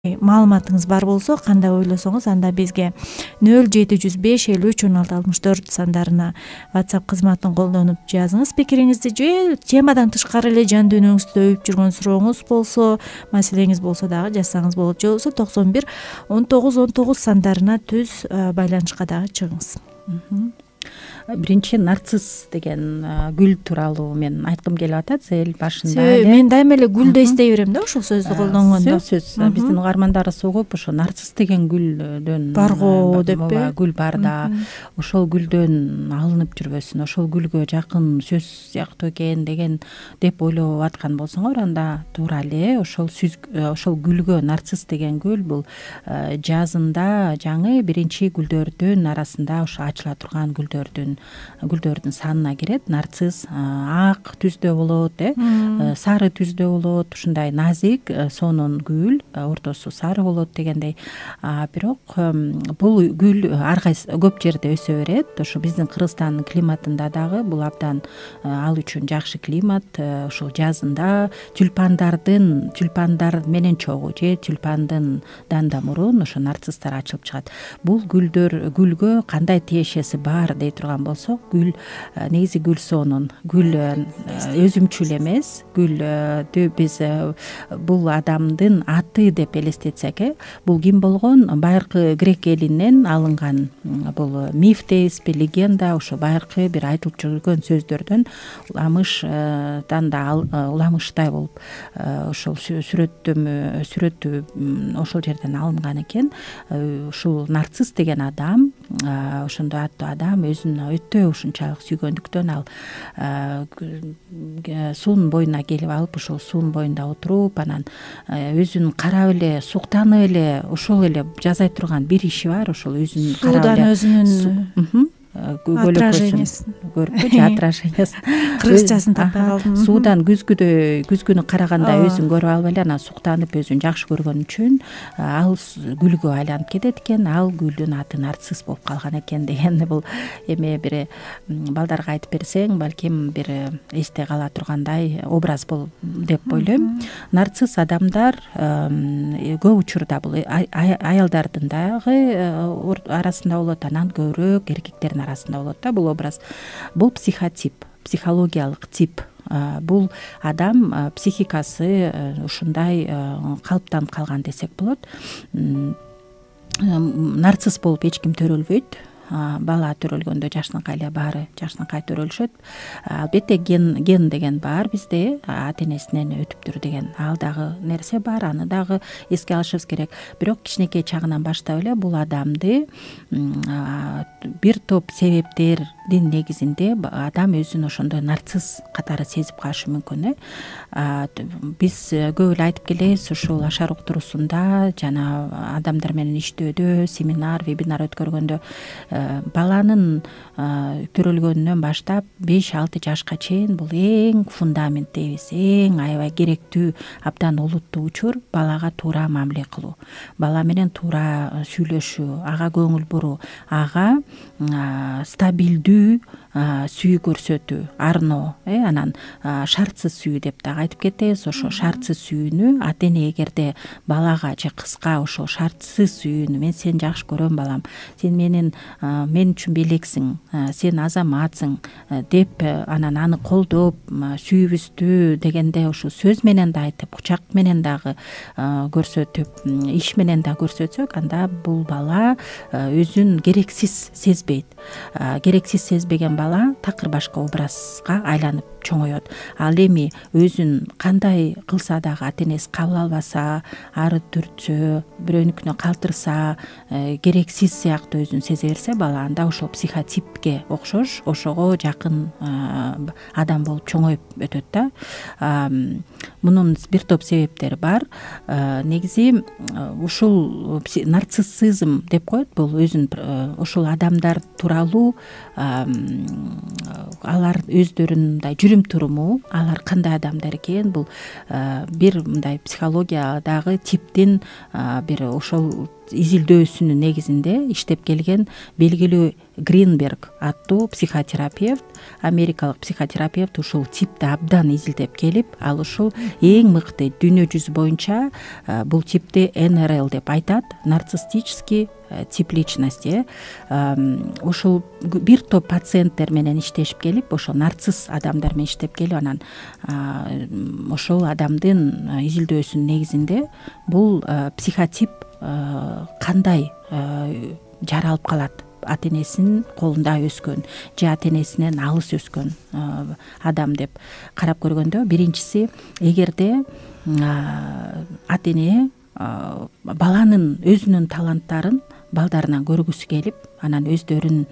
маалыматыңыз бар болсо, кандай ойлосоңуз анда бизге 0705503664 сандарына WhatsApp кызматын колдонуп жазыңыз пикириңизди, же темадан тышкары эле жан дүйнөңүздө өйүп жүргөн сурооңуз болсо, маселеңиз болсо дагы жазсаңыз болот. Же болбосо 911919 сандарына түз байланышка дагы чыгыңыз. Биринчи нарцисс деген гүл тууралуу мен айткым келип атат эл башында. Мен дайыма эле гүлдү эстей берем да ошол сөздү колдонгондо. Сөзсүз биздин угармандарыбыз угуп ошо нарцисс деген гүлдөн барго деппи? Гүл бар да, ошол гүлдөн алынып жүрбөсүн, ошол гүлгө жакын сөз сыяктуу экен деген деп ойлоп аткан болсоңор, анда туура эле ошол гүлгө, нарцисс деген гүл бул жазында жаңы биринчи гүлдөрдүн арасында ошо ачыла турган гүлдөрдүн санына кирет. Нарцисс ак түздө болот, сары түздө болот, ушундай назик, сонун гүл, ортосу сары болот дегендей. Бирок бул гүл ар кайсы көп жерде өсө берет. Ошо биздин Кыргызстандын климатында дагы бул абдан ал үчүн жакшы климат. Ушул жазында тюльпандар менен чогуу же тюльпандын да мурун ошо нарциссдар ачылып чыгат. Бул гүлгө кандай тиешеси бар дей турган болсок, гүл негизи гүл сонун, гүл өзүмчүл эмес. Гүлдү биз бул адамдын аты деп элестетсек, бул ким болгон? Байыркы грек элинен алынган бул миф дейбизби, легенда, ошо байыркы бир айтылып жүргөн сөздөрдөн уламыштан да уламыштай болуп ошол сүрөтү ошол жерден алынган экен. Ушул нарцисс деген адам, ошондой аттуу адам өзүн өтө ушунчалык сүйгөндүктөн ал суунун боюна келип алып, ошол суунун боюнда отуруп, анан өзүн карап эле, суктанып эле, ошол эле жасай турган бир иши бар. Ошол өзүн карап эле, суудан өзүнүн отражениясын көрүппү же отражениясын, кыргызчасын таппай калдым. Суудан күзгүнү караганда өзүн көрүп алып эле анан суктанып өзүн жакшы көргөн үчүн ал гүлгө айланып кетет экен. Ал гүлдүн аты нарцисс болуп калган экен деген бул эме бир балдарга айтып берсең, балким бир эсте кала тургандай образ болуп деп ойлойм. Нарцисс адамдар көп учурда бул аялдардын дагы арасында болот, анан көбүрөөк эркектердин арасында болот да бул образ. Бул психотип, психологиялык тип. Бул адам психикасы ушундай калыптанып калган десек болот. Нарцисс болуп эч ким төрөлбөйт. Бала төрөлгөндө жашынакай эле баары жашынакай төрөлүшөт. Албетте ген деген бар бизде, ата энесинен өтүптүр деген ал дагы нерсе бар, аны дагы эске алышыбыз керек. Бирок кичинекей чагынан баштап эле бул адамды бир топ себептердин негизинде адам өзүн ошондой нарцисс катары сезип калышы мүмкүн. Биз көп эле айтып келебиз, ушул Ашар уктуруусунда жана адамдар менен иштөөдө, семинар, вебинар өткөргөндө баланын төрөлгөнүнөн баштап 5-6 жашка чейин бул эң фундамент дейбиз, эң аябай керектүү, абдан олуттуу учур балага туура мамиле кылуу, бала менен туура сүйлөшүү, ага көңүл буруу, ага стабилдүү сүйүү көрсөтүү, арноо, анан шартсыз сүйүү деп дагы айтып кетебиз. Ошо шартсыз сүйүүнү ата эне эгерде балага же кызга ошол шартсыз сүйүүнү, мен сени жакшы көрөм балам, сен мен үчүн белексиң, сен азаматсың деп анан аны колдоп сүйүүбүздү дегенде ошо сөз менен да айтып, кучак менен дагы көрсөтүп, иш менен да көрсөтсөк, анда бул бала өзүн керексиз сезбейт. Керексиз сезбеген бала такыр башка образга айланып чоңоет. Ал эми өзүн кандай кылса дагы ата энеси кабыл албаса, ары түртсө, бирөөнүкүнө калтырса, керексиз сыяктуу өзүн сезе берсе, бала анда ошол психотипке окшош, ошого жакын адам болуп чоңоюп өтөт да. Мунун бир топ себептери бар. Негизи ушул нарциссизм деп коет, бул өзүн ушул адамдар тууралуу алар өздөрүнүн мындай жүрүм туруму, алар кандай адамдар экен, бул бир мындай психологиядагы типтин бир ошол изилдөөсүнүн негизинде иштеп келген белгилүү Гринберг аттуу психотерапевт, америкалык психотерапевт ушул типти абдан изилдеп келип, ал ушул эң мыкты дүйнө жүзү боюнча бул типти НРЛ деп айтат, нарциссический тип личности. Ушул бир топ пациенттер менен иштешип келип, ошо нарцисс адамдар менен иштеп келип, анан ошол адамдын изилдөөсүнүн негизинде бул психотип кандай жаралып калат, ата энесинин колунда өскөн же ата энесинен алыс өскөн адам деп карап көргөндө, биринчиси, эгерде ата эне баланын өзүнүн таланттарын балдарынан көргүсү келип, анан өздөрүн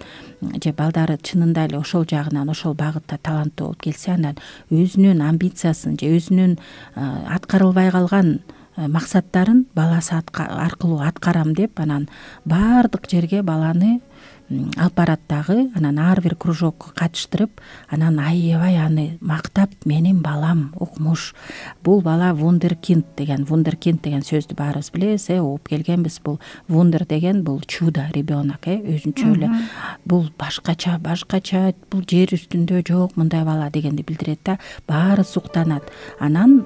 же балдары чынында эле ошол жагынан, ошол багытта таланттуу болуп келсе, анан өзүнүн амбициясын же өзүнүн аткарылбай калган максаттарын баласы аркылуу аткарам деп, анан баардык жерге баланы алып барат дагы, анан ар бир кружокко катыштырып, анан аябай аны мактап, менин балам укмуш, бул бала вундеркинд деген сөздү баарыбыз билебиз, угуп келгенбиз. Бул вундер деген бул чудо ребенок, өзүнчө эле бул башкача, бул жер үстүндө жок мындай бала дегенди билдирет да, баары суктанат. Анан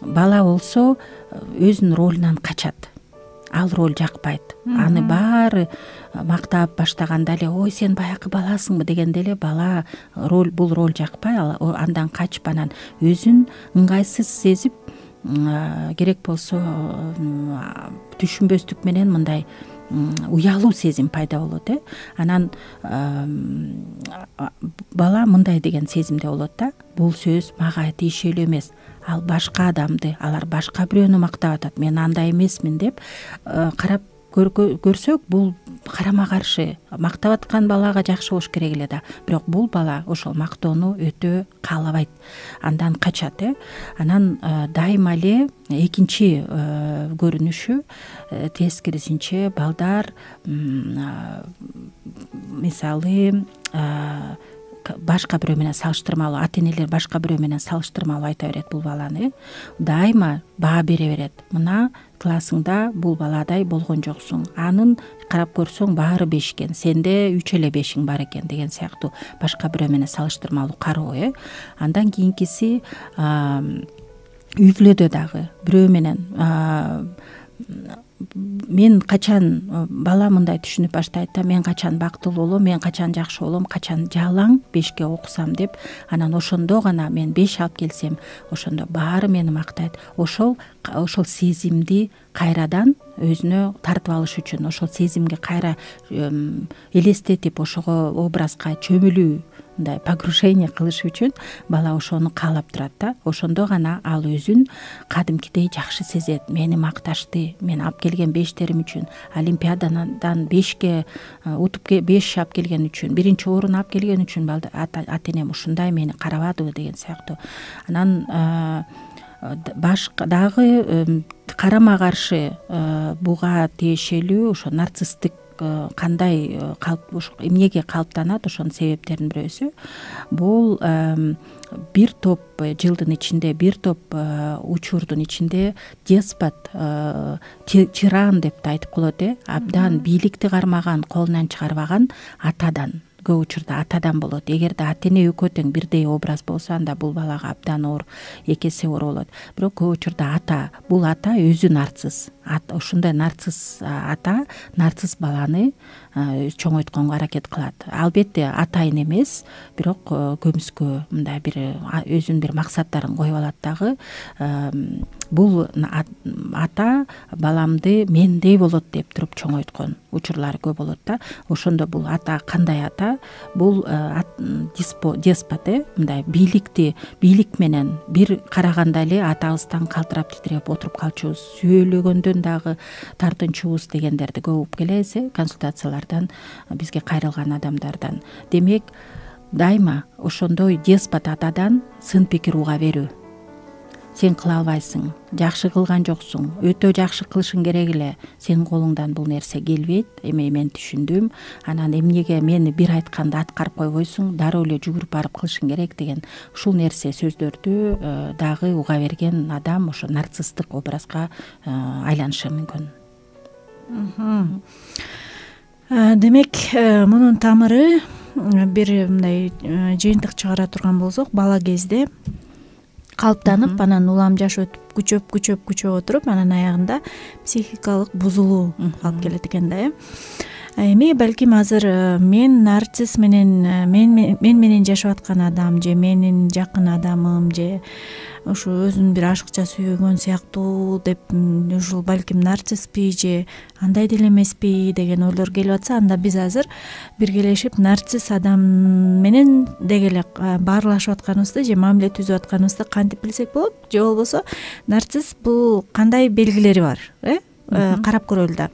бала болсо өзүнүн ролунан качат, ал роль жакпайт, аны баары мактап баштаганда эле, ой сен баягы баласыңбы дегенде эле бала бул роль жакпай, андан качып, анан өзүн ыңгайсыз сезип, керек болсо түшүнбөстүк менен мындай уялуу сезим пайда болот. Анан бала мындай деген сезимде болот да, бул сөз мага тиешелүү эмес, ал башка адамды, алар башка бирөөнү мактап атат, мен андай эмесмин деп карап көрсөк, бул карама каршы. Мактап аткан балага жакшы болуш керек эле да, бирок бул бала ошол мактоону өтө каалабайт, андан качат. Анан дайыма эле экинчи көрүнүшү тескерисинче, балдар мисалы башка бирөө менен салыштырмалуу, ата энелер башка бирөө менен салыштырмалуу айта берет бул баланы, дайыма баа бере берет. Мына классыңда бул баладай болгон жоксуң, анын карап көрсөң баары 5 экен, сенде 3 эле 5иң бар экен деген сыяктуу башка бирөө менен салыштырмалуу кароо. Андан кийинкиси, үй бүлөдө дагы бирөө менен мен качан, бала мындай түшүнүп баштайт да, мен качан бактылуу болом, мен качан жакшы болом, качан жалаң 5ке окусам деп, анан ошондо гана мен 5 алып келсем, ошондо баары мени мактайт. Ошол сезимди кайрадан өзүнө тартып алыш үчүн, ошол сезимге кайра элестетип, ошого образга чөмүлүү, мындай погружение кылыш үчүн бала ошону каалап турат да. Ошондо гана ал өзүн кадимкидей жакшы сезет. Мени макташты, мен алып келген 5терим үчүн, олимпиададан 5ке утуп 5 алып келген үчүн, 1-чи орун алып келген үчүн ата энем ушундай мени карабадыбы деген сыяктуу. Анан башка дагы карама каршы буга тиешелүү ошо нарциссттик кандай эмнеге калыптанат, ошонун себептеринин бирөөсү бул бир топ жылдын ичинде, бир топ учурдун ичинде деспот, тиран деп да айтып коет, абдан бийликти кармаган, колунан чыгарбаган атадан, көп учурда атадан болот. Эгерде ата эне экөө тең бирдей образ болсо, анда бул балага абдан оор, 2 эсе оор болот. Бирок көп учурда бул ата өзү нарцисс. Ушундай нарцисс ата нарцисс баланы чоңойтконго аракет кылат. Албетте атайын эмес, бирок көмүскө мындай бир өзүнүн бир максаттарын коюп алат дагы. Бул ата баламды мендей болот деп туруп чоңойткон учурлар көп болот да. Ошондо бул ата кандай ата? Бул деспот, мындай бийлик менен бир караганда эле атабыздан калтырап титиреп отуруп калчубуз, сүйлөгөндөн дагы тартынчубуз дегендерди көп угуп келебиз, консультациялардан, бизге кайрылган адамдардан. Демек, дайыма ошондой деспот атадан сын пикир уга берүү. Сен кыла албайсың, жакшы кылган жоксуң, өтө жакшы кылышың керек эле, сенин колуңдан бул нерсе келбейт, эми мен түшүндүм, анан эмнеге мени бир айтканды аткарып койбойсуң, дароо эле жүгүрүп барып кылышың керек деген ушул нерсе сөздөрдү дагы уга берген адам ошо нарциссттык образга айланышы мүмкүн. Демек мунун тамыры бир мындай жыйынтык чыгара турган болсок, бала кезде калыптанып, анан улам жаш өтүп күчөп отуруп, анан аягында психикалык бузулуу алып келет экен да. Эми балким азыр мен нарцисс менен мен менен жашап аткан адам же менин жакын адамым же ушу өзүн бир ашыкча сүйгөн сыяктуу деп ушул балким нарцисспи же андай деле эмеспи деген ойлор келип атса, анда биз азыр биргелешип нарцисс адам менен деги эле баарлашып атканыбызды же мамиле түзүп атканыбызды кантип билсек болот, же болбосо нарцисс бул кандай белгилери бар, карап көрөлү да.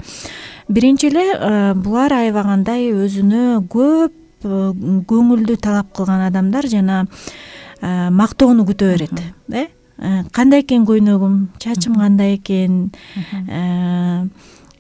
Биринчи эле булар аябагандай өзүнө көп көңүлдү талап кылган адамдар жана мактоону күтө берет. Кандай экен көйнөгүм, чачым кандай экен,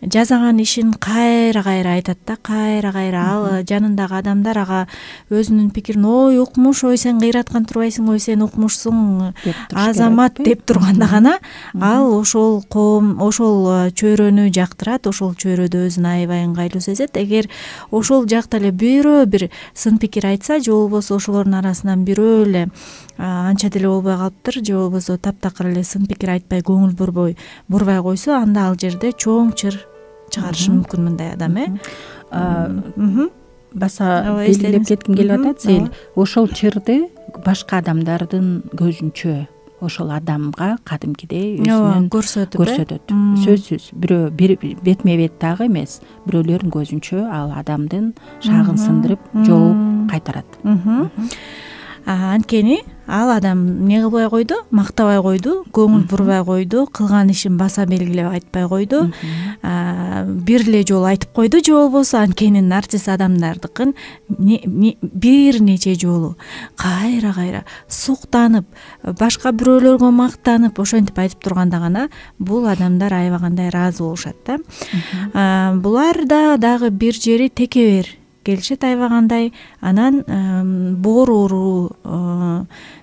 жасаган ишин кайра айтат да, кайра. Ал жанындагы адамдар ага өзүнүн пикирин, ой укмуш, ой сен кыйраткан турбайсың, ой сен укмушсуң, азамат деп турганда гана ал ошол чөйрөнү жактырат, ошол чөйрөдө өзүн аябай ыңгайлуу сезет. Эгер ошол жакта эле бирөө бир сын пикир айтса, же болбосо ошолордун арасынан бирөө эле анча деле болбой калыптыр, же болбосо таптакыр эле сын пикир айтпай көңүл бурбай койсо, анда ал жерде чоң чыр чыгарышы мүмкүн мындай адам. Баса белгилеп кетким келип атат, сел ошол чырды башка адамдардын көзүнчө ошол адамга кадимкидей өзүнүн көрсөтөт. Сөзсүз бирөө бетме бет дагы эмес, бирөөлөрдүн көзүнчө ал адамдын шагын сындырып жооп кайтарат. Анткени ал адам эмне кылбай койду, мактабай койду, көңүл бурбай койду, кылган ишин баса белгилеп айтпай койду, бир эле жолу айтып койду, же болбосо анткени нарцисс адамдардыкын бир нече жолу кайра суктанып, башка бирөөлөргө мактанып, ошентип айтып турганда гана бул адамдар аябагандай ыраазы болушат да. Буларда дагы бир жери текебер келишет аябагандай, анан бооруу,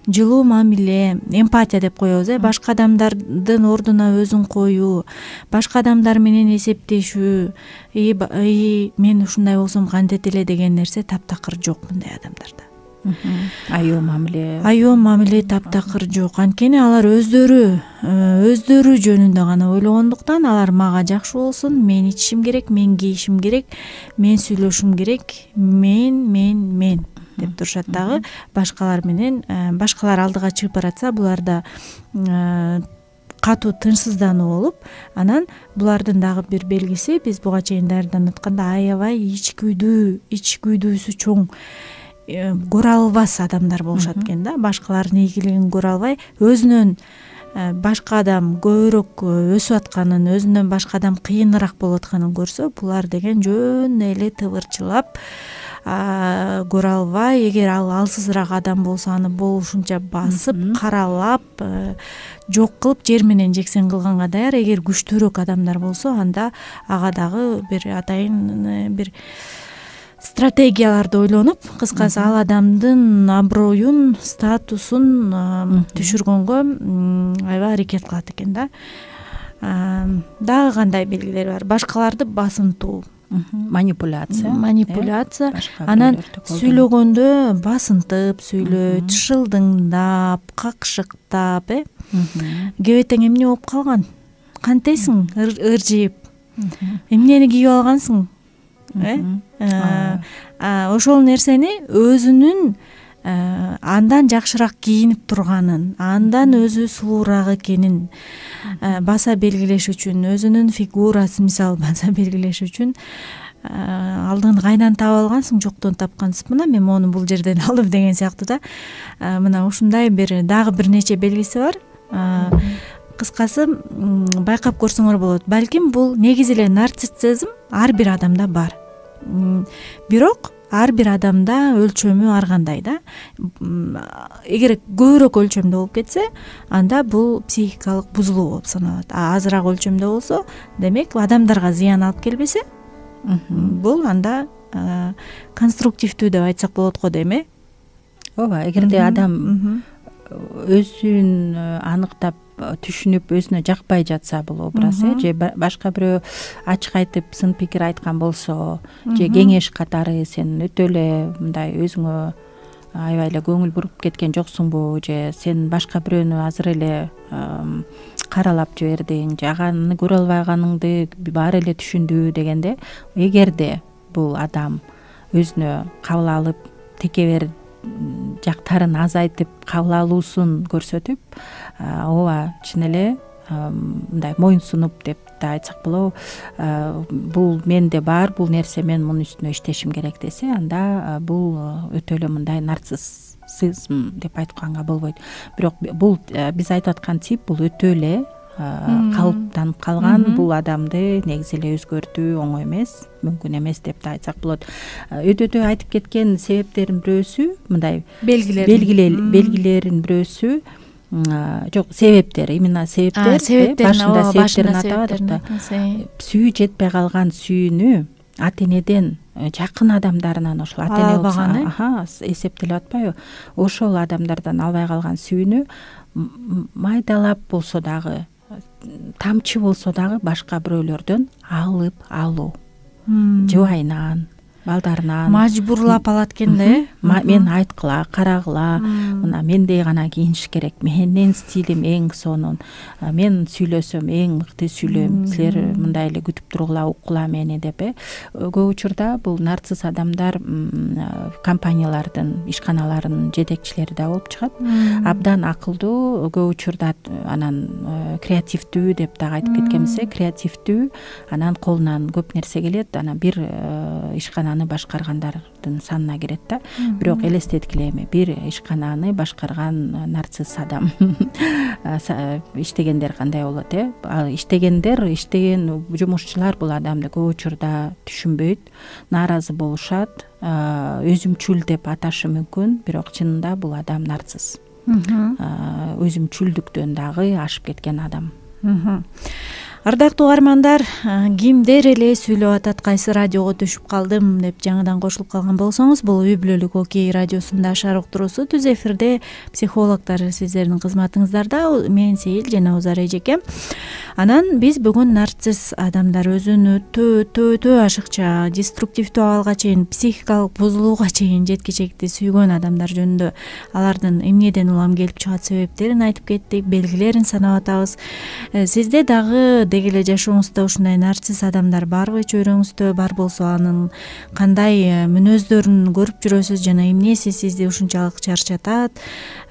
жылуу мамиле, эмпатия деп коебуз, башка адамдардын ордуна өзүн коюу, башка адамдар менен эсептешүү, мен ушундай болсом кантет эле деген нерсе таптакыр жок мындай адамдарда. Аял мамиле таптакыр жок. Анткени алар өздөрү жөнүндө гана ойлогондуктан, алар мага жакшы болсун, мен ичишим керек, мен кийишим керек, мен сүйлөшүм керек, мен деп турушат дагы. Башкалар алдыга чыгып баратса, буларда катуу тынчсыздануу болуп, анан булардын дагы бир белгиси, биз буга чейин даярданып атканда, аябай ич күйдүүсү чоң, көрө албас адамдар болушат экен да. Башкалардын ийгилигин көрө албай, өзүнөн башка адам көбүрөөк өсүп атканын, өзүнөн башка адам кыйыныраак болуп атканын көрсө, булар деген жөн эле тыбырчылап көрө албай, эгер ал алсызыраак адам болсо, аны болушунча басып, каралап, жок кылып, жер менен жексен кылганга даяр. Эгер күчтүүрөөк адамдар болсо, анда ага дагы бир атайын бир стратегияларды ойлонуп, кыскасы ал адамдын аброюн, статусун түшүргөнгө аябай аракет кылат экен да. Дагы кандай белгилери бар? Башкаларды басынтуу, манипуляция, анан сүйлөгөндө басынтып сүйлөйт, шылдыңдап, какшыктап, кебетең эмне болуп калган, кантесиң, ыржыйып, эмнени кийип алгансың, ошол нерсени өзүнүн андан жакшыраак кийинип турганын, андан өзү сулуураак экенин баса белгилеш үчүн, өзүнүн фигурасын мисалы баса белгилеш үчүн алдын кайдан таап алгансың, жоктон тапкансың, мына мен мону бул жерден алдым деген сыяктуу да. Мына ушундай дагы бир нече белгиси бар. Кыскасы байкап көрсөңөр болот. Балким бул негизи эле нарциссизм ар бир адамда бар. Бирок ар бир адамда өлчөмү ар кандай да. Эгер көбүрөөк өлчөмдө болуп кетсе, анда бул психикалык бузулуу болуп саналат. Азыраак өлчөмдө болсо, демек адамдарга зыян алып келбесе, бул анда конструктивдүү деп айтсак болот го дейм. Ооба, эгерде адам өзүн аныктап түшүнүп өзүнө жакпай жатса бул образ же башка бирөө ачык айтып сын пикир айткан болсо же кеңеш катары сен өтө эле мындай өзүңө аябай эле көңүл буруп кеткен жоксуңбу же сен башка бирөөнү азыр эле каралап жибердиң же аны көрө албаганыңды баары эле түшүндү дегенде, эгерде бул адам өзүнө кабыл алып текебер жактарын азайтып кабыл алуусун көрсөтүп, ооба чын эле мындай моюн сунуп деп да айтсак болобу, бул менде бар, бул нерсе мен мунун үстүнө иштешим керек десе, анда бул өтө эле мындай нарциссизм деп айтканга болбойт. Бирок бул биз айтып аткан тип бул өтө эле калыптанып калган, бул адамды негизи эле өзгөртүү оңой эмес, мүмкүн эмес деп да айтсак болот. Өтө айтып кеткен себептердин бирөөсү мындай белгилерин бирөөсү жок, себептер, именно себептер башында себептерин атабадык да. Сүйүү жетпей калган сүйүүнү ата энеден, жакын адамдарынан, ошол ата эне болсо эсептелип атпайбы, ошол адамдардан албай калган сүйүүнү майдалап болсо дагы, тамчы болсо дагы башка бирөөлөрдөн алып алуу, жубайынан, балдарынан мажбурлап алат экен да. Мен айткыла, карагыла, мына мендей гана кийиниш керек, менин стилим эң сонун, мен сүйлөсөм эң мыкты сүйлөйм, силер мындай эле күтүп тургула, уккула мени деп. Көп учурда бул нарцисс адамдар компаниялардын, ишканаларынын жетекчилери да болуп чыгат. Абдан акылдуу, көп учурда анан креативдүү деп дагы айтып кеткенбизсе, креативдүү, анан колунан көп нерсе келет, анан бир ишкананы башкаргандардын санына кирет да. Бирок элестеткиле эми бир ишкананы башкарган нарцисс адам иштегендер кандай болот? Иштеген жумушчулар бул адамды көп учурда түшүнбөйт, нааразы болушат, өзүмчүл деп аташы мүмкүн, бирок чынында бул адам нарцисс. Өзүмчүлдүктөн дагы ашып кеткен адам. Ардактуу угармандар, кимдер эле сүйлөп атат, кайсы радиого түшүп калдым деп жаңыдан кошулуп калган болсоңуз, бул Үй бүлөлүк Окей радиосунда Шарк туруусу түз эфирде психологдор сиздердин кызматыңыздарда, мен Сейил жана Узар эжеке. Анан биз бүгүн нарцисс адамдар өзүн өтө ашыкча, деструктивдүү абалга чейин, психикалык бузулууга чейин жеткичекти сүйгөн адамдар жөнүндө, алардын эмнеден улам келип чыгат себептерин айтып кеттик, белгилерин санап атабыз. Сизде дагы деги эле жашооңузда ушундай нарцисс адамдар барбы, чөйрөңүздө бар болсо анын кандай мүнөздөрүн көрүп жүрөсүз жана эмнеси сизди ушунчалык чарчатат,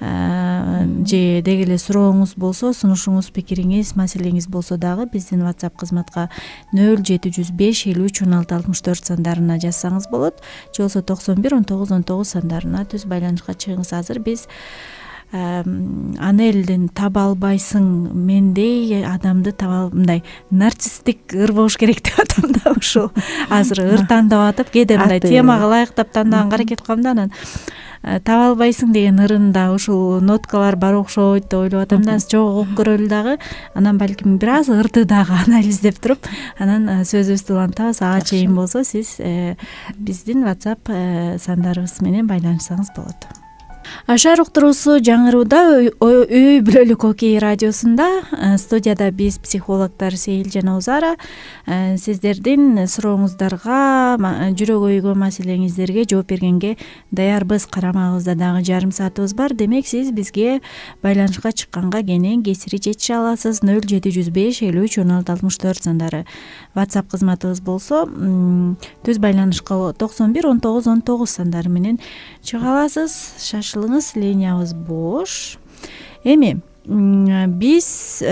же деги эле сурооңуз болсо, сунушуңуз, пикириңиз, маселеңиз болсо дагы биздин WhatsApp кызматка 0705561664 сандарына жазсаңыз болот, же болбосо 911919 сандарына түз байланышка чыгыңыз. Азыр биз Анелдин таба албайсың, мендей адамды таба, мындай нарцисстик ыр болуш керек деп атам да, ушул азыр ыр тандап атып, кээде мындай темага ылайыктап тандаганга аракет кылам да, анан таба албайсың деген ырында ушул ноткалар бар окшойт деп ойлоп атам да, чогуу угуп көрөлү дагы, анан балким бир аз ырды дагы анализдеп туруп, анан сөзүбүздү улантабыз. Ага чейин болсо сиз биздин WhatsApp сандарыбыз менен байланышсаңыз болот. Шарк туруусу жаңырууда Үй бүлөлүк Окей радиосунда, студияда биз психологдор Сейил жана Узара сиздердин сурооңуздарга, жүрөк өйгө, маселеңиздерге жооп бергенге даярбыз. Карамагыбызда дагы жарым саатыбыз бар. Демек сиз бизге байланышка чыкканга кенен кесири жетише аласыз. 0705531664 сандары WhatsApp кызматыбыз болсо, түз байланышка 911919 сандары менен чыга аласыз. Шашылыңыз, линиябыз бош. Эми биз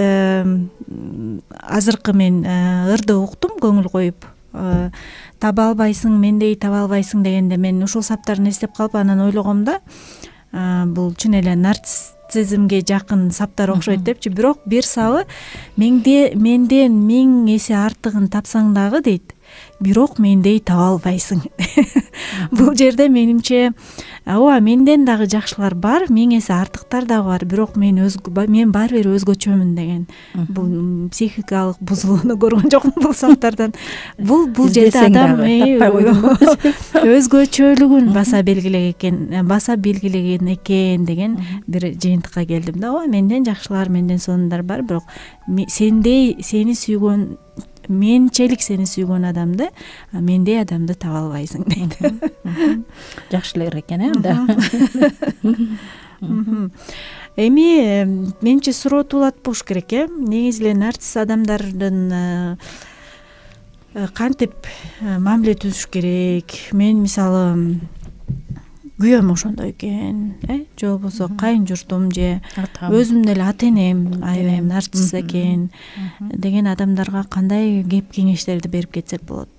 азыркы мен ырды уктум, көңүл коюп, таба албайсың, мендей таба албайсың дегенде мен ушул саптарын эстеп калып, анан ойлогом да, бул чын эле нарциссизмге жакын саптар окшойт депчи. Бирок бир сабы менден 1000 эсе артыгын тапсаң дагы дейт, бирок мендей таба албайсың. Бул жерде менимче ооба менден дагы жакшылар бар, миң эсе артыктар дагы бар, бирок мен баары бир өзгөчөмүн деген бул психикалык бузулууну көргөн жокмун бул саптардан. Бул жерде адам өзгөчөлүгүн баса белгилеген экен деген бир жыйынтыкка келдим да. Ооба менден жакшылар, менден сонундар бар, бирок сени сүйгөн, менчелик сени сүйгөн адамды, мендей адамды таба албайсың дейт. Жакшы эле экен анда. Эми менимче суроо туулат болуш керек негизи эле нарцисс адамдардын кантип мамиле түзүш керек. Мен мисалы күйөөм ошондой экен, же болбосо кайын журтум же өзүмдүн эле ата энем аябай нарцисс экен деген адамдарга кандай кеп кеңештерди берип кетсек болот?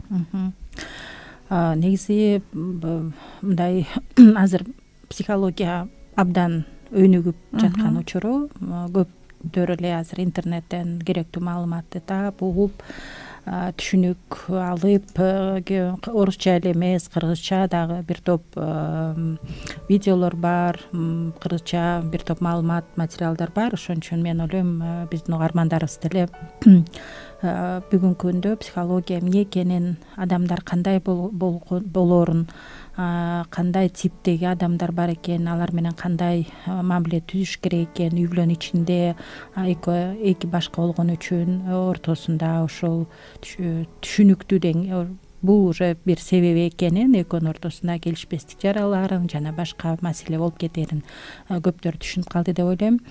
Негизи мындай азыр психология абдан өнүгүп жаткан учуру, көптөр эле азыр интернеттен керектүү маалыматты таап, угуп, түшүнүк алып, орусча эле эмес, кыргызча дагы бир топ видеолор бар, кыргызча бир топ маалымат, материалдар бар. Ошон үчүн мен ойлойм, биздин угармандарыбыз деле бүгүнкү күндө психология эмне экенин, адамдар кандай болоорун, кандай типтеги адамдар бар экен, алар менен кандай мамиле түзүш керек экен, үй бүлөнүн ичинде эки башка болгон үчүн ортосунда ошол түшүнүктүү бул уже бир себеби экенин, экөөнүн ортосунда келишпестик жараларын жана башка маселе болуп кетерин көптөр түшүнүп калды деп ойлойм.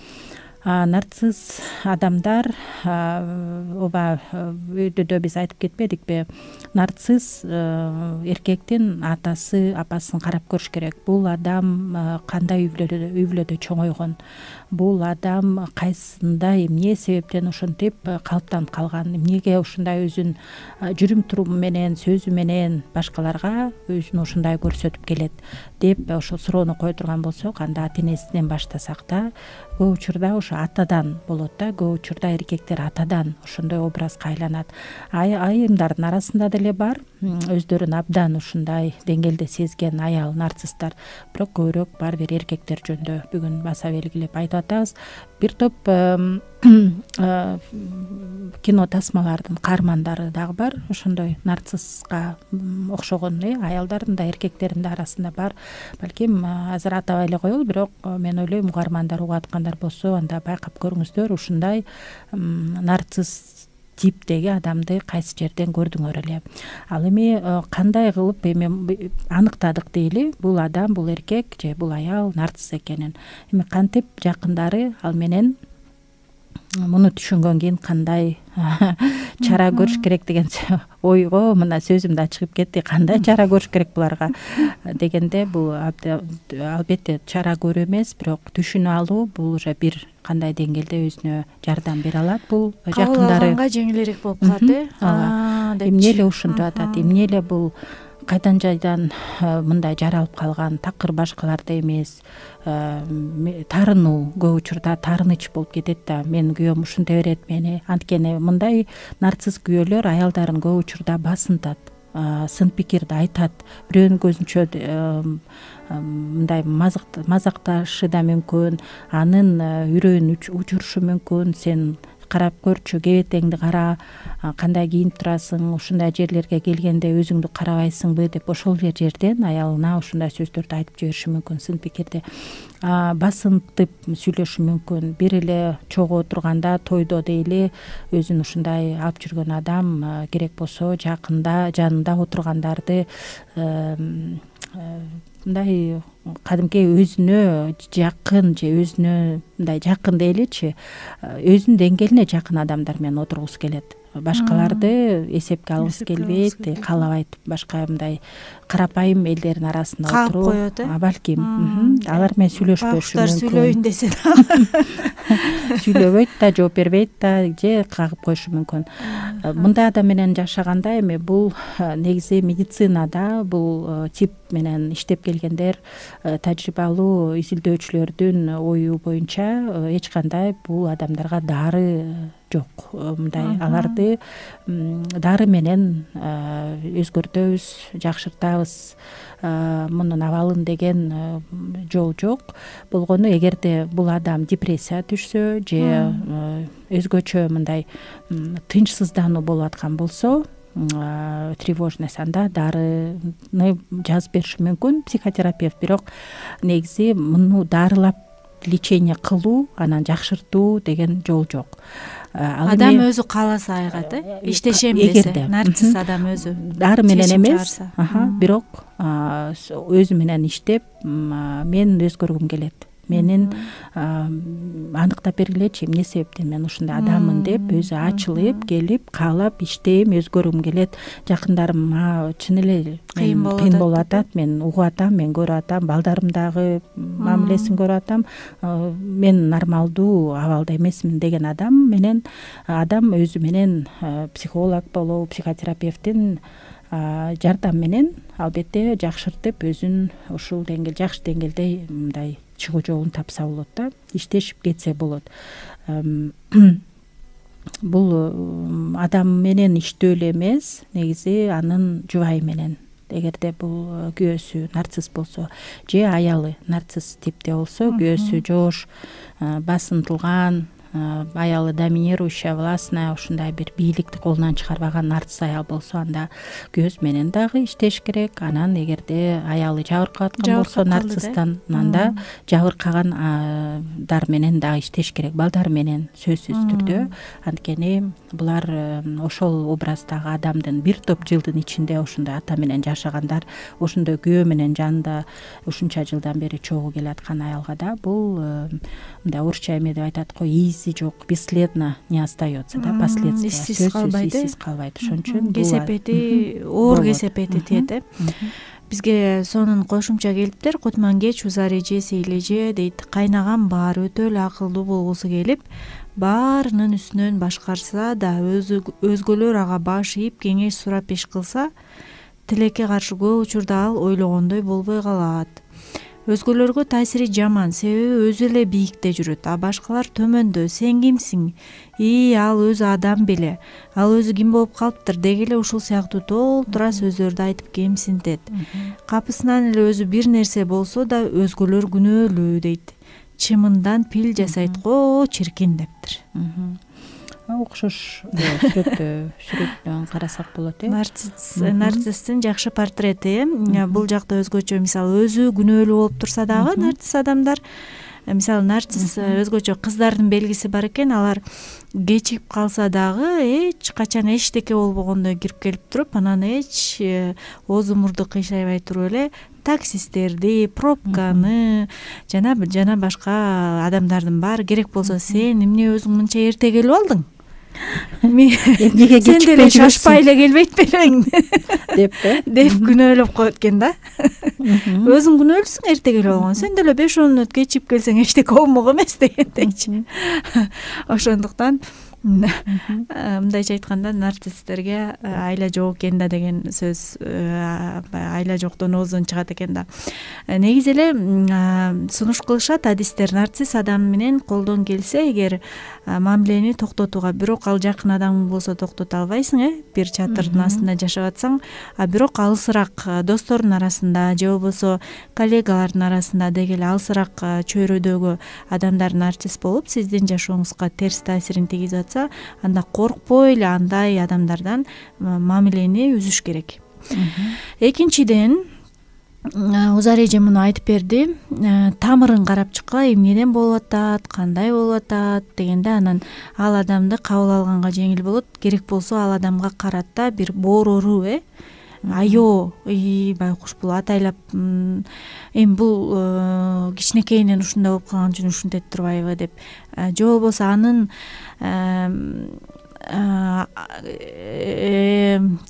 Нарцисс адамдар, ооба өйдөдө биз айтып кетпедикпи, нарцисс эркектин атасы, апасын карап көрүш керек. Бул адам кандай үй бүлөдө чоңойгон, бул адам кайсындай, эмне себептен ошентип калыптанып калган, эмнеге ушундай өзүнүн жүрүм туруму менен, сөзү менен башкаларга өзүн ушундай көрсөтүп келет деп ошол суроону кое турган болсок, анда ата энесинен баштасак да, көп учурда ошо атадан болот да, көп учурда эркектер атадан ошондой образга айланат. Айымдардын арасында деле бар өздөрүн абдан ушундай деңгээлде сезген аял нарциссттар, бирок көбүрөөк баары бир эркектер жөнүндө бүгүн баса белгилеп айтып атабыз. Бир топ кино тасмалардын каармандары дагы бар, ошондой нарцисска окшогон аялдардын да эркектердин да арасында бар. Балким азыр атабай эле коелу, бирок мен ойлойм угармандар угуп аткандар болсо, анда байкап көрүңүздөр, ушундай нарцисс типтеги адамды кайсы жерден көрдүңөр эле. Ал эми кандай кылып эми аныктадык дейли, бул адам, бул эркек же бул аял нарцисс экенин. Эми кантип жакындары ал менен муну түшүнгөн кийин кандай чара көрүш керек деген ойго мына сөзүмдө чыгып кетти. Кандай чара көрүш керек буларга дегенде, бул албетте чара көрүү эмес, бирок түшүнүп алуу, бул уже бир кандай деңгээлде өзүнө жардам бере алат. Бул жакындары кабыл алганга жеңилирээк болуп калат, эмне эле ушинтип атат, эмне эле бул кайдан жайдан мындай жаралып калган, такыр башкаларды эмес, таарынуу, көп учурда таарыныч болуп кетет да. Менин күйөөм ушинте берет мени. Анткени мындай нарцисс күйөөлөр аялдарын көп учурда басынтат, сын пикирди айтат, бирөөнүн көзүнчө мындай мазакташы да мүмкүн, анын үрөйүн учурушу мүмкүн. Сен карап көрчү, кебетеңди кара, кандай кийинип турасың, ушундай жерлерге келгенде өзүңдү карабайсыңбы деп ошол жерден аялына ушундай сөздөрдү айтып жибериши мүмкүн, сын пикирди басынтып сүйлөшү мүмкүн. Бир эле чогуу отурганда, тойдо дейли, өзүн ушундай алып жүргөн адам керек болсо жакында жанында отургандарды мындай кадимки өзүнө жакын же өзүнө мындай жакын дейличи, өзүнүн деңгээлине жакын адамдар менен отургусу келет. Башкаларды эсепке алгысы келбейт, каалабайт башка мындай карапайым элдердин арасында отуруп, коет, балким алар менен сүйлөшпөшү мүмкүн. Сүйлөйүн десе сүйлөбөйт да, жооп бербейт да, же кагып коюшу мүмкүн. Мындай адам менен жашаганда эми бул негизи медицинада бул тип менен иштеп келгендер, тажрыйбалуу изилдөөчүлөрдүн ою боюнча эч кандай бул адамдарга дары жок. Мындай аларды дары менен өзгөртөбүз, жакшыртабыз, мунун абалын деген жол жок. Болгону эгерде бул адам депрессия түшсө же өзгөчө мындай тынчсыздануу болуп аткан болсо, тревожность, анда дарыны жазып бериши мүмкүн психотерапевт. Бирок негизи муну дарылап лечение кылуу, анан жакшыртуу деген жол жок. Адам өзү кааласа айгат, иштешем десе, нарцисс адам өзү дары менен эмес, бирок өзү менен иштеп, мен өзгөргүм келет, менин аныктап бергилечи эмне себептен мен ушундай адаммын деп өзү ачылып келип каалап иштейм, өзгөргүм келет. Жакындарым чын эле кыйын болуп атат, мен угуп атам, мен көрүп атам, балдарым дагы мамилесин көрүп атам, мен нормалдуу абалда эмесмин деген адам менен адам өзү менен психолог болобу, психотерапевттин жардам менен албетте жакшыртып, өзүн ушул деңгээл, жакшы деңгээлде мындай чыгуу жолун тапса болот да, иштешип кетсе болот. Бул адам менен иштөө эле эмес, негизи анын жубайы менен. Эгерде бул күйөөсү нарцисс болсо же аялы нарцисс типте болсо, күйөөсү жоош, басынтылган, аялы доминирующая, властная, ушундай бир бийликти колунан чыгарбаган нарцисс аял болсо, анда күйөөсү менен дагы иштеш керек. Анан эгерде аялы жабыркап аткан болсо нарциссттан, анда жабыркаган дар менен дагы иштеш керек, балдар менен сөзсүз түрдө. Анткени булар ошол образдагы адамдын бир топ жылдын ичинде ошондой ата менен жашагандар, ошондой күйөө менен жанында ушунча жылдан бери чогуу келаткан аялга да бул мындай орусча эме деп айтат го, изи жок, бесследно не остается, да, последствия иссиз калбайт. Ошон үчүн кесепети, оор кесепети тиет. Бизге сонун кошумча келиптир. Кутман-Кеч Узареже Сейлеже дейт, кайнагам баар өтө эле акылдуу болгусу келип, баарынын үстүнөн башкарса да, өзгөлөр ага баш ийип кеңеш сурап иш кылса, тилекке каршы көп учурда ал ойлогондой болбой калат. Өзгөлөргө таасири жаман, себеби өзү эле бийикте жүрөт, а башкалар төмөндө. Сен кимсиң? Ал өзү адам беле. Ал өзү ким болуп калыптыр деги эле ушул сыяктуу толтура сөздөрдү айтып кемсинтет. Капысынан эле өзү бир нерсе болсо да өзгөлөр күнөөлүү дейт. Чымындан пил жасайт го, чиркин дептир. Окшош сүрөттөн карасак болот. Нарциссtin жакшы портрети. Бул жакта өзгөчө, мисалы, өзү күнөөлүү болуп турса дагы нарцисс адамдар, мисалы, нарцисс өзгөчө кыздардын белгиси бар экен, алар кечигип калса дагы эч качан эчтеке болбогондой кирип келип туруп, анан эч оозу мурду кыйшайбай туруп эле таксисттерди, пробканы жана башка адамдардын баары керек болсо, сен эмне өзүң мынча эрте келип алдың? Сен деле шашпай эле келбейт белең деп күнөөлөп коет экен да. Өзүң күнөөлүүсүң, эрте келип алган. Сен деле 5-10 мүнөт кечип келсең эчтеке болмок эмес дегендейчи. Ошондуктан мындайча айтканда, нарцисстерге айла жок экен да деген сөз, айла жоктон оозун чыгат экен да. Негизи эле сунуш кылышат адистер, нарцисс адам менен колдон келсе, эгер мамилени токтотууга, бирок ал жакын адам болсо токтото албайсың, бир чатырдын астында жашап атсаң, а бирок алысыраак достордун арасында же болбосо коллегалардын арасында деги эле алысыраак чөйрөдөгү адамдар нарцисс болуп сиздин жашооңузга терс таасирин тийгизип атса, анда коркпой эле андай адамдардан мамилени үзүш керек. Экинчиден, Узареже муну айтып берди, тамырын карап чыккыла, эмнеден болуп атат, кандай болуп атат дегенде, анан ал адамды кабыл алганга жеңил болот. Керек болсо ал адамга карата бир боорору, айоо, байкуш бул атайлап эми бул кичинекейинен ушундай болуп калган үчүн ушинтет турбайбы деп, же болбосо анын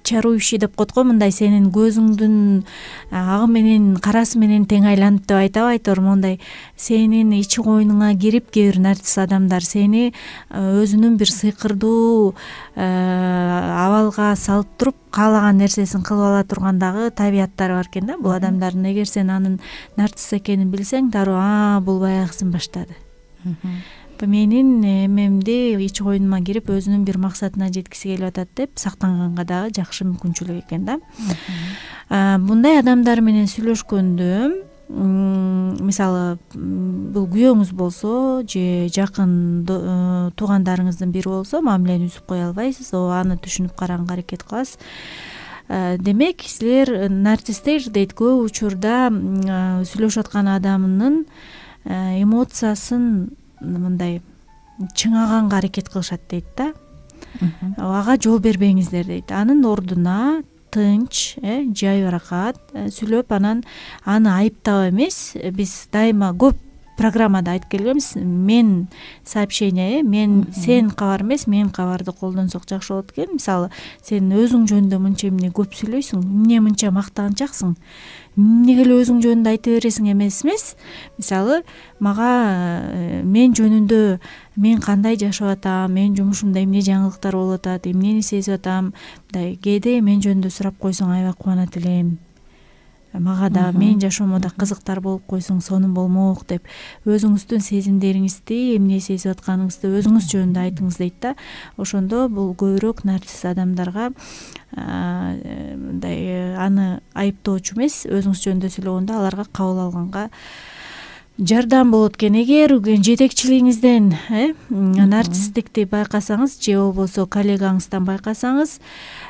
чарующий деп коет го, мындай сенин көзүңдүн агы менен карасы менен тең айланып деп айтабы, айтор мондай сенин ичи койнуңа кирип, кээ бир нарцисс адамдар сени өзүнүн бир сыйкырдуу абалга салып туруп, каалаган нерсесин кылып ала тургандагы табияттары бар экен да бул адамдардын. Эгер сен анын нарцисс экенин билсең, дароо бул баягысын баштады. менин эмемди ич коюнума кирип өзүнүн бир максатына жеткиси келип атат деп сактанганга дагы жакшы мүмкүнчүлүк экен да. Мындай адамдар менен сүйлөшкөндө мисалы бул күйөөңүз болсо же жакын туугандарыңыздын бири болсо мамилени үзүп кое албайсыз, аны түшүнүп караганга аракет кыласыз. Демек силер нарциссттер дейт көп учурда сүйлөшүп аткан адамынын эмоциясын мындай чыңаганга аракет кылышат дейт да. Ага жол бербеңиздер дейт. Анын ордуна тынч, жайбаракат сүйлөп, анан аны айыптап эмес, биз дайыма көп программада айтып келгенбиз, мен сообщение, мен сен кабар эмес, мен кабарды колдонсок жакшы болот экен. Мисалы, сен өзүң жөнүндө мынча эмне көп сүйлөйсүң, эмне мынча мактанчаксың, эмнеге эле өзүң жөнүндө айта бересиң эмес. Мисалы, мага мен жөнүндө мен кандай жашап атам, мен жумушумда эмне жаңылыктар болуп атат, эмнени сезип атам, мындай кээде мен жөнүндө сурап койсоң аябай кубанат элем. Мага да менин жашоомо да кызыктар болуп койсоң сонун болмок деп өзүңүздүн сезимдериңизди, эмне сезип атканыңызды өзүңүз жөнүндө айтыңыз дейт да. Ошондо бул көбүрөөк нарцисс адамдарга мындай аны айыптоочу эмес, өзүңүз жөнүндө сүйлөгөндө аларга кабыл алганга жардам болот экен. Эгер жетекчилигиңизден нарциссдикти байкасаңыз же болбосо коллегаңыздан байкасаңыз,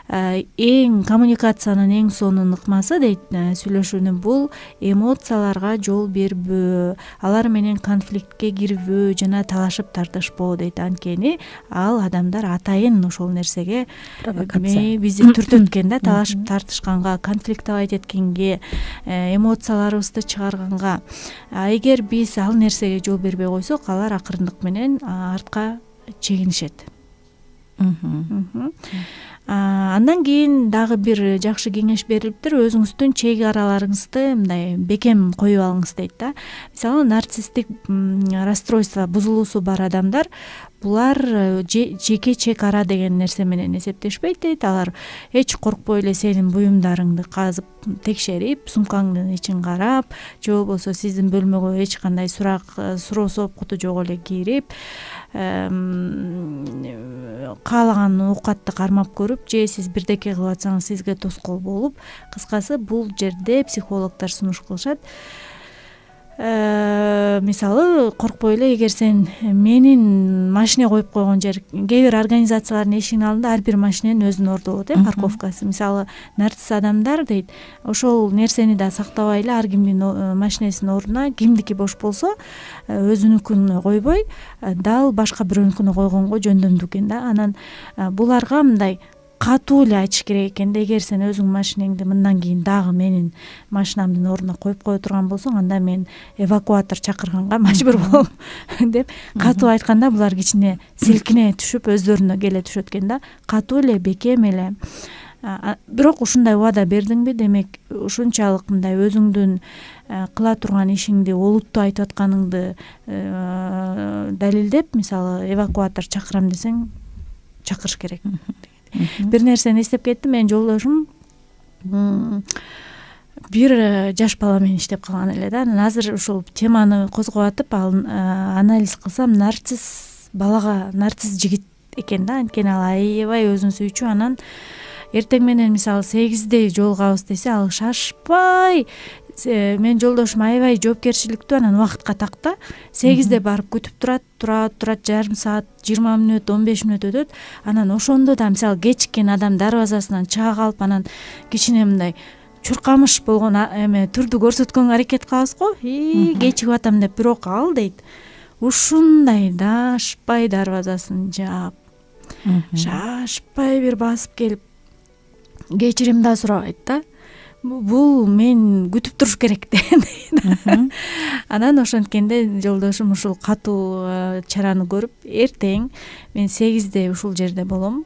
эң коммуникациянын эң сонун ыкмасы дейт сүйлөшүүнүн бул эмоцияларга жол бербөө, алар менен конфликтке кирбөө жана талашып тартышпоо дейт. Анткени ал адамдар атайын ошол нерсеге бизди түртөт экен да, талашып тартышканга, конфликтовать эткенге, эмоцияларыбызды чыгарганга. Эгер биз ал нерсеге жол бербей койсок, алар акырындык менен артка чегинишет. Андан кийин дагы бир жакшы кеңеш берилиптир. Өзүңүздүн чек араларыңызды мындай бекем коюп алыңыз дейт да. Мисалы, нарциссдик расстройство, бузулуусу бар адамдар булар жеке чек ара деген нерсе менен эсептешпейт дейт. Алар эч коркпой эле сенин буюмдарыңды казып, текшерип, сумкаңдын ичин карап, же болбосо сиздин бөлмөгө эч кандай суроо сопкуту жок эле кирип, каалаган оокатты кармап көрүп, же сиз бирдеке кылып атсаңыз сизге тоскоол болуп, кыскасы бул жерде психологдор сунуш кылышат. Мисалы, коркпой эле, эгер сен менин машине коюп койгон жер, кээ бир организациялардын эшигинин алдында ар бир машиненин өзүнүн орду болот, парковкасы. Мисалы, нарцисс адамдар дейт, ошол нерсени да сактабай эле ар кимдин машинесинин ордуна кимдики бош болсо өзүнүкүн койбой, дал башка бирөөнүкүнө койгонго жөндөмдүү экен да. Анан буларга мындай катуу эле айтыш керек экен да. Эгер сен өзүң машинеңди мындан кийин дагы менин машинамдын ордуна коюп кое турган болсоң, анда мен эвакуатор чакырганга мажбур болом деп катуу айтканда булар кичине силкине түшүп өздөрүнө келе түшөт экен да. Катуу эле, бекем эле. Бирок ушундай убада бердиңби, демек ушунчалык мындай өзүңдүн кыла турган ишиңди олуттуу айтып атканыңды далилдеп, мисалы, эвакуатор чакырам десең, чакырыш керек. Бир нерсени эстеп кеттим. Менин жолдошум бир жаш бала менен иштеп калган эле да. Азыр ушул теманы козгоп атып, анализ кылсам, нарцисс балага, нарцисс жигит экен да. Анткени ал аябай өзүн сүйчү. Анан эртең менен мисалы 8-де жолугабыз десе, ал шашпай, менин жолдошум аябай жоопкерчиликтүү, анан убакытка такта 8-де барып күтүп турат, жарым саат, 20 мүнөт, 15 мүнөт өтөт. Анан ошондо да мисалы кечиккен адам дарбазасынан чыга калып, анан кичине мындай чуркамыш болгон түрдү көрсөткөнгө аракет кылабыз го. Кечигип атам деп, бирок ал дейт, ушундай дашпай дарбазасын жаап, шашпай бир басып келип кечирим да сурабайт да. Бул мен күтүп туруш керек дейт. Анан ошонткенде жолдошум ушул катуу чараны көрүп, эртең мен 8-де ушул жерде болом.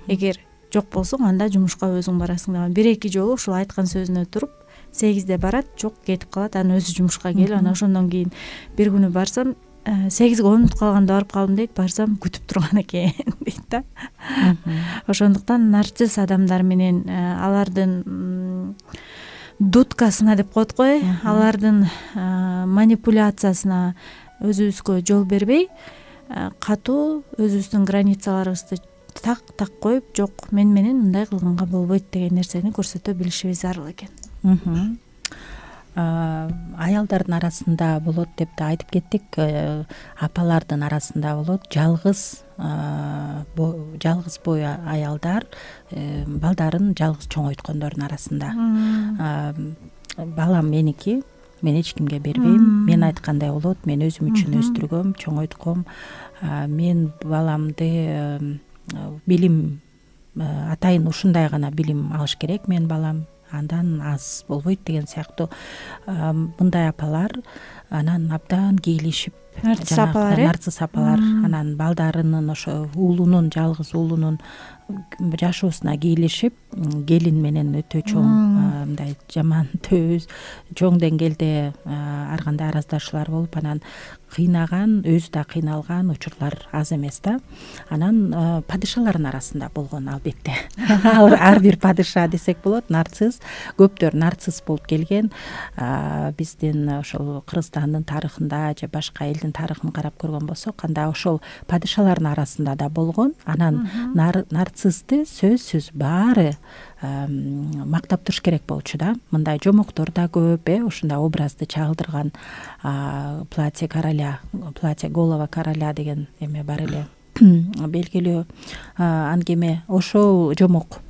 Эгер жок болсоң, анда жумушка өзүң барасың деп. 1-2 жолу ушул айткан сөзүнө туруп, 8-де барат, жок кетип калат, анан өзү жумушка келип, анан ошондон кийин бир күнү барсам, 8-ге 10 мүнөт калганда барып калдым дейт, барсам күтүп турган экен дейт да. Ошондуктан нарцисс адамдар менен алардын дуткасына деп коет го, алардын манипуляциясына өзүбүзгө жол бербей, катуу өзүбүздүн границаларыбызды так коюп, жок мен менен мындай кылганга болбойт деген нерсени көрсөтө билишибиз зарыл экен. Аялдардын арасында болот деп да айтып кеттик, апалардын арасында болот, жалгыз бой аялдар балдарын жалгыз чоңойткондордун арасында. Балам меники, мен эч кимге бербейм, мен айткандай болот, мен өзүм үчүн өстүргөм, чоңойтком, мен баламды билим атайын ушундай гана билим алыш керек, мен балам андан аз болбойт деген сыяктуу мындай апалар анан абдан кийлешип, нарцисс апалар анан балдарынын ошо уулунун, жалгыз уулунун жашоосуна кийлешип, келин менен өтө чоң мындай жаман төз чоң деңгээлде ар кандай араздашуулар болуп, анан кыйнаган, өзү да кыйналган учурлар аз эмес да. Анан падышалардын арасында болгон, албетте. Ар бир падыша десек болот, нарцисс, көптөр нарцисс болуп келген. Биздин ошол Кыргызстандын тарыхында же башка элдин тарыхын карап көргөн болсок, анда ошол падышалардын арасында да болгон. Анан нарциссти сөзсүз баары мактап туруш керек болчу да. Мындай жомоктор да көп, ушундай образды чагылдырган платье короля, платье голова короля деген эме бар эле, белгилүү ангеме. Ошол жомок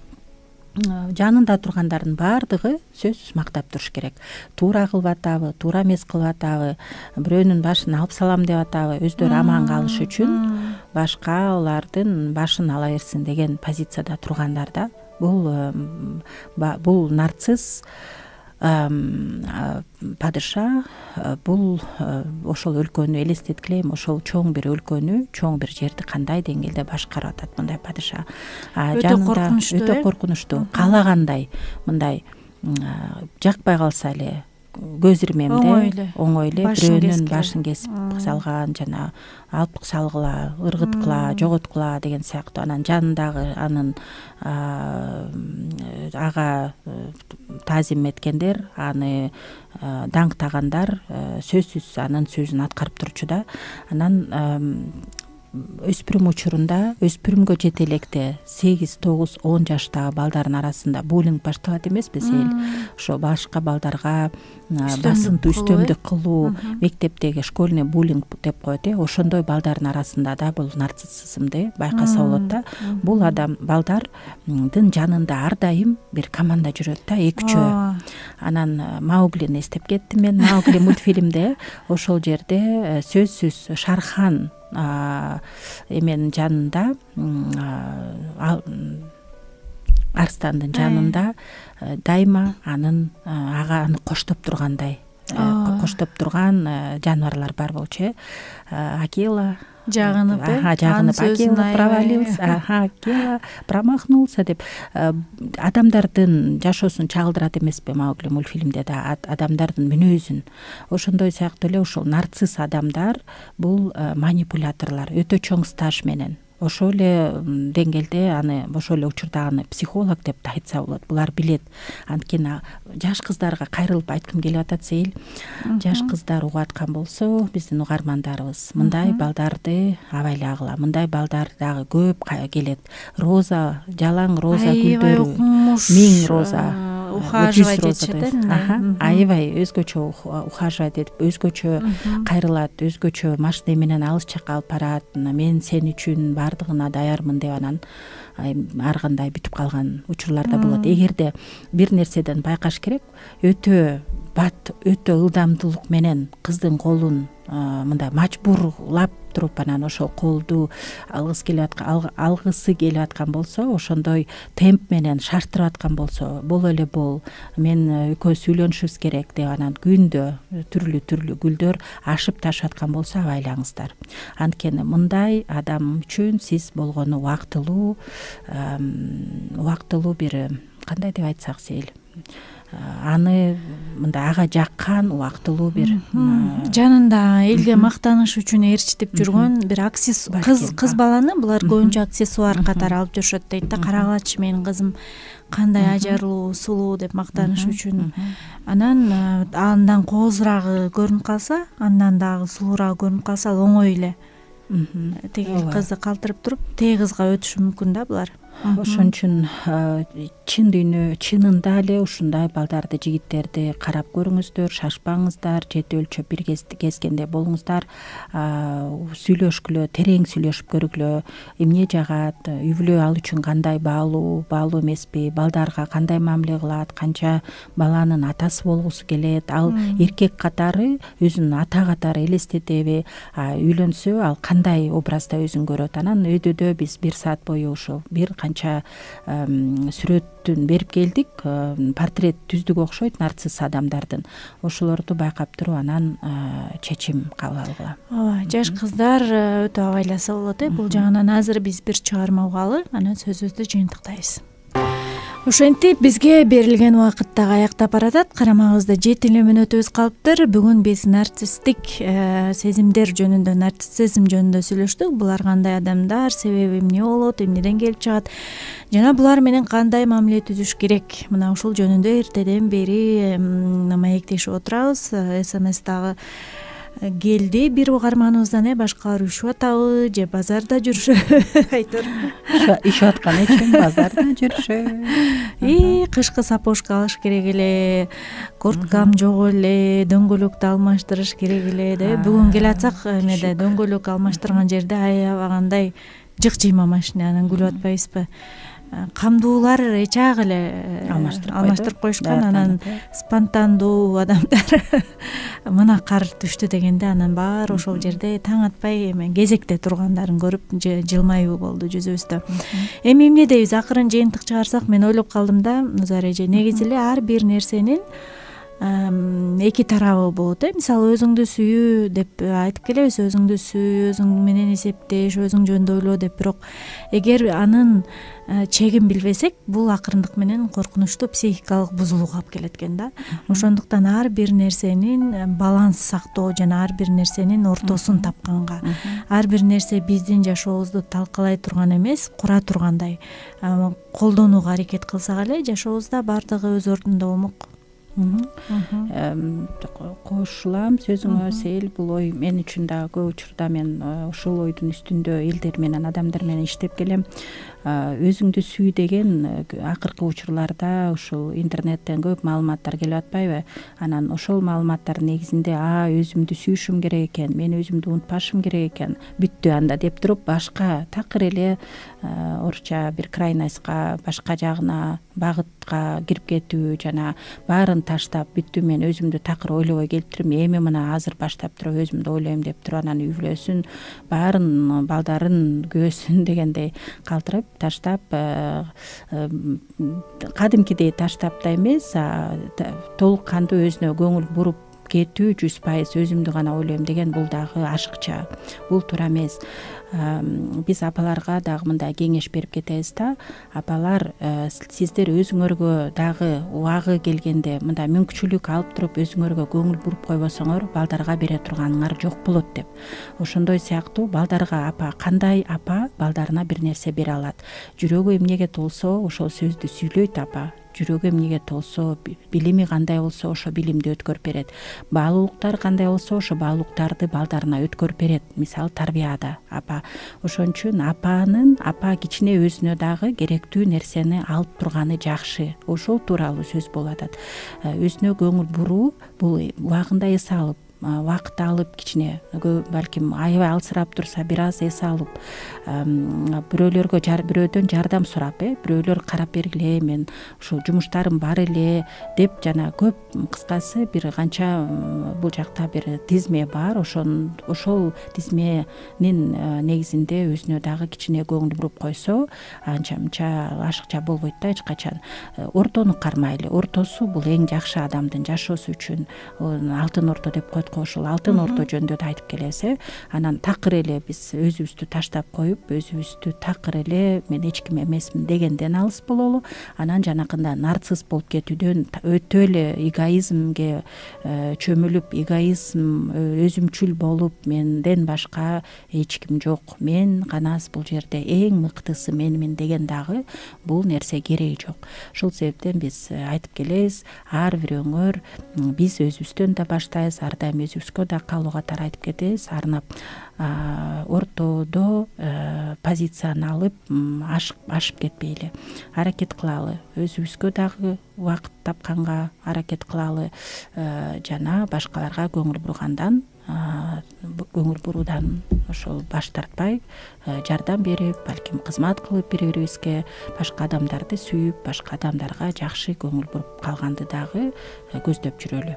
жанында тургандардын баардыгы сөзсүз мактап туруш керек. Туура кылып атабы, туура эмес кылып атабы, бирөөнүн башын алып салам деп атабы, өздөрү аман калыш үчүн башка алардын башын ала берсин деген позицияда тургандар да. Бул нарцисс падыша, бул ошол өлкөнү элестеткилейм, ошол чоң бир өлкөнү, чоң бир жерди кандай деңгээлде башкарып атат мындай падыша. Өтө коркунучтуу. Каалагандай мындай жакпай калса эле көз ирмемде оңой эле бирөөнүн башын кесип салган, жана алып салгыла, ыргыткыла, жоготкула деген сыяктуу. Анан жанындагы анын ага таазим эткендер, аны даңктагандар сөзсүз анын сөзүн аткарып турчу да. Анан өспүрүм учурунда, өспүрүмгө жете электе 8-9-10 жаштагы балдардын арасында буллинг башталат эмеспи эл. Ошо башка балдарга басынтуу, үстөмдүк кылуу, мектептеги школьный буллинг деп коет. Ошондой балдардын арасында да бул нарциссизмди байкаса болот да. Бул балдардын жанында ар дайым бир команда жүрөт да, 2-чөө. Анан Мауглини эстеп кеттим мен. Маугли мультфильмде ошол жерде сөзсүз Шархан эменин жанында, арстандын жанында дайыма аны коштоп тургандай, коштоп турган жаныбарлар бар болчу. Акела жагынып, Акела провалился, Акела промахнулся деп адамдардын жашоосун чагылдырат эмеспи Маугли мультфильмде да, адамдардын мүнөзүн. Ошондой сыяктуу эле ушул нарцисс адамдар бул манипуляторлор, өтө чоң стаж менен. Ошол эле деңгээлде аны ошол эле учурда аны психолог деп да айтса болот. Булар билет. Анткени жаш кыздарга кайрылып айткым келип атат Сейил. Жаш кыздар угуп аткан болсо, биздин угармандарыбыз мындай балдарды абайлагыла. Мындай балдар дагы көп келет. Роза, жалаң роза гүлдөрү, 1000 роза ухаживать этишет. Аябай өзгөчө ухаживать этип, өзгөчө кайрылат, өзгөчө машина менен алыс жакка алып барат. Мен сен үчүн бардыгына даярмын деп анан ар кандай бүтүп калган учурларда болот. Эгерде бир нерседен байкаш керек, өтө бат, өтө ылдамдуулук менен кыздын колун мындай мажбурлап туруп анан ошол колду алгысы келип аткан болсо, ошондой темп менен шарттырып аткан болсо, бол эле бол, мен экөөбүз үйлөнүшүбүз керек деп анан күндө түрлүү гүлдөр ашып ташып аткан болсо, абайлаңыздар. Анткени мындай адам үчүн сиз болгону убактылуу бир, кандай деп айтсак Сейил, аны мындай ага жаккан убактылуу бир жанында элге мактаныш үчүн ээрчитип жүргөн бир кыз баланы булар көбүнчө аксессуар катары алып жүрүшөт дейт да. Карагылачы менин кызым кандай ажарлуу, сулуу деп мактаныш үчүн. Андан коозурагы көрүнүп калса, андан дагы сулуураак көрүнүп калса ал оңой эле тиги кызды калтырып туруп тиги кызга өтүшү мүмкүн да булар. Ошон үчүн чын дүйнө чынында эле ушундай балдарды, жигиттерди карап көрүңүздөр, шашпаңыздар, жети өлчөп бир кезгенде болуңуздар, сүйлөшкүлө, терең сүйлөшүп көргүлө, эмне жагат, үй бүлө ал үчүн кандай баалуу эмеспи, балдарга кандай мамиле кылат, канча баланын атасы болгусу келет, ал эркек катары өзүнүн ата катары элестетеби, үйлөнсө ал кандай образда өзүн көрөт. Анан өйдөдө биз 1 саат бою ушул бир канча сүрөтүн берип келдик, портрет түздүк окшойт нарцисс адамдардын. Ошолорду байкап туруп анан чечим кабыл алгыла. Ооба, жаш кыздар өтө абайласа болот. Бул жагынан азыр биз бир чыгарма угалы, анан сөзүбүздү жыйынтыктайбыз. Ошентип бизге берилген убакыт дагы аяктап баратат. Карамагыбызда 7 мүнөтүбүз калыптыр. Бүгүн биз нарциссттик сезимдер жөнүндө, нарциссизм жөнүндө сүйлөштүк. Булар кандай адамдар, себеби эмне болот, эмнеден келип чыгат жана булар менен кандай мамиле түзүш керек. Мына ушул жөнүндө эртеден бери маектешип отурабыз. СМС дагы келди бир угарманыбыздан. Башкалар үшүп атабы же базарда жүрүшөбү айтор. Ишип аткан эчким базарда жүрүшөбү. Кышкы сапожка алыш керек эле, курткам жок эле, дөңгөлөктү алмаштырыш керек эле деп. Бүгүн келатсак эмеде дөңгөлөк алмаштырган жерде аябагандай жык-жыйма машина, анан күлүп атпайбызбы? Камдуулар эчак эле алмаштырып коюшкан, анан спонтандуу адамдар мына кар түштү дегенде анан баары ошол жерде таң атпай эме кезекте тургандарын көрүп жылмаюу болду жүзүбүздө. Эми эмне дейбиз, акырын жыйынтык чыгарсак, мен ойлоп калдым да, Нузар эже, негизи эле ар бир нерсенин эки тарабы болот. Мисалы, өзүңдү сүйүү деп айтып келебиз, өзүңдү сүй, өзүң менен эсептеш, өзүң жөнүндө ойлоо деп. Бирок эгер анын чегин билбесек, бул акырындык менен коркунучтуу психикалык бузулууга алып келет экен да. Ошондуктан ар бир нерсенин баланс сактоо жана ар бир нерсенин ортосун тапканга, ар бир нерсе биздин жашообузду талкалай турган эмес, кура тургандай колдонууга аракет кылсак эле, жашообузда баардыгы өз ордунда болмок. Кошулам сөзүңө, Сейил. Бул ой мен үчүн дагы көп учурда мен ушул ойдун үстүндө элдер менен, адамдар менен иштеп келем. Өзүңдү сүй деген акыркы учурларда ушул интернеттен көп маалыматтар келип атпайбы? Анан ошол маалыматтардын негизинде өзүмдү сүйүшүм керек экен, мен өзүмдү унутпашым керек экен, бүттү анда деп туруп башка такыр эле орусча бир крайностька, башка жагына, багытка кирип кетүү жана баарын таштап, бүттү мен өзүмдү такыр ойлобой келиптирмин, эми мына азыр баштап туруп өзүмдү ойлойм деп туруп анан үй бүлөсүн, баарын, балдарын, күйөөсүн дегендей калтырып таштап, кадимкидей таштап да эмес, толук кандуу өзүнө көңүл буруп кетүү, 100% өзүмдү гана ойлойм деген, бул дагы ашыкча, бул туура эмес. Биз апаларга дагы мындай кеңеш берип кетебиз да, апалар, сиздер өзүңөргө дагы убагы келгенде мындай мүмкүнчүлүк алып туруп өзүңөргө көңүл буруп койбосоңор, балдарга бере турганыңар жок болот деп. Ошондой сыяктуу балдарга апа, кандай апа балдарына бир нерсе бере алат? Жүрөгү эмнеге толсо, ошол сөздү сүйлөйт апа. Жүрөгү эмнеге толсо, билими кандай болсо, ошо билимди өткөрүп берет. Баалуулуктар кандай болсо, ошо баалуулуктарды балдарына өткөрүп берет. Мисалы, тарбияда апа. Ошон үчүн апа кичине өзүнө дагы керектүү нерсени алып турганы жакшы. Ошол тууралуу сөз болуп атат. Өзүнө көңүл буруу, бул убагында эс алып, вакыт алып, кичине балким аябай алсырап турса, бир аз эс алып, бирөөдөн жардам сурап, бирөөлөр карап бергиле, мен ушул жумуштарым бар эле деп, жана көп, кыскасы бир канча бул жакта бир тизме бар, ошол тизменин негизинде өзүнө дагы кичине көңүл буруп койсо, анча-мынча ашыкча болбойт да эч качан. Ортону кармайлы. Ортосу бул эң жакшы адамдын жашоосу үчүн, алтын орто деп коет. Ошол алтын орто жөнүндө да айтып келебиз. Анан такыр эле биз өзүбүздү таштап коюп, өзүбүздү такыр эле мен эч ким эмесмин дегенден алыс бололу. Анан жанакындай нарцисс болуп кетүүдөн, өтө эле эгоизмге чөмүлүп, эгоизм, өзүмчүл болуп, менден башка эч ким жок, мен гана бул жерде эң мыктысы менмин деген дагы бул нерсе кереги жок. Ушул себептен биз айтып келебиз, ар бирөөңөр биз өзүбүздөн да баштайбыз, ар дайым өзүбүзгө да калуу катары айтып кетебиз, арнап ортодо позицияны алып ашып кетпейли, аракет кылалы, өзүбүзгө дагы убакыт тапканга аракет кылалы, жана башкаларга көңүл буруудан ошол баш тартпай жардам берип, балким кызмат кылып бири бирибизге, башка адамдарды сүйүп, башка адамдарга жакшы көңүл буруп калганды дагы көздөп жүрөлү.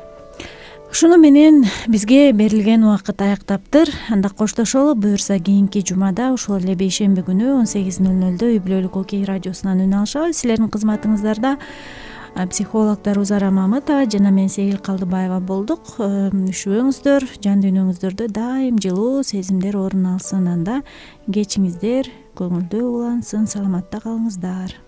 Ушуну менен бизге берилген убакыт аяктаптыр. Анда коштошолу. Буюрса кийинки жумада ушул эле бейшемби күнү 18:00 үй бүлөлүк окей радиосунан үн алышабыз. Силердин кызматыңыздарда психолог Дарузара Мамытова жана мен Сегил Калдыбаева болдук. Үшүбөңүздөр, жан дүйнөңүздөрдө дайым жылуу сезимдер орун алсын. Анда кечиңиздер көңүлдүү улансын, саламатта калыңыздар.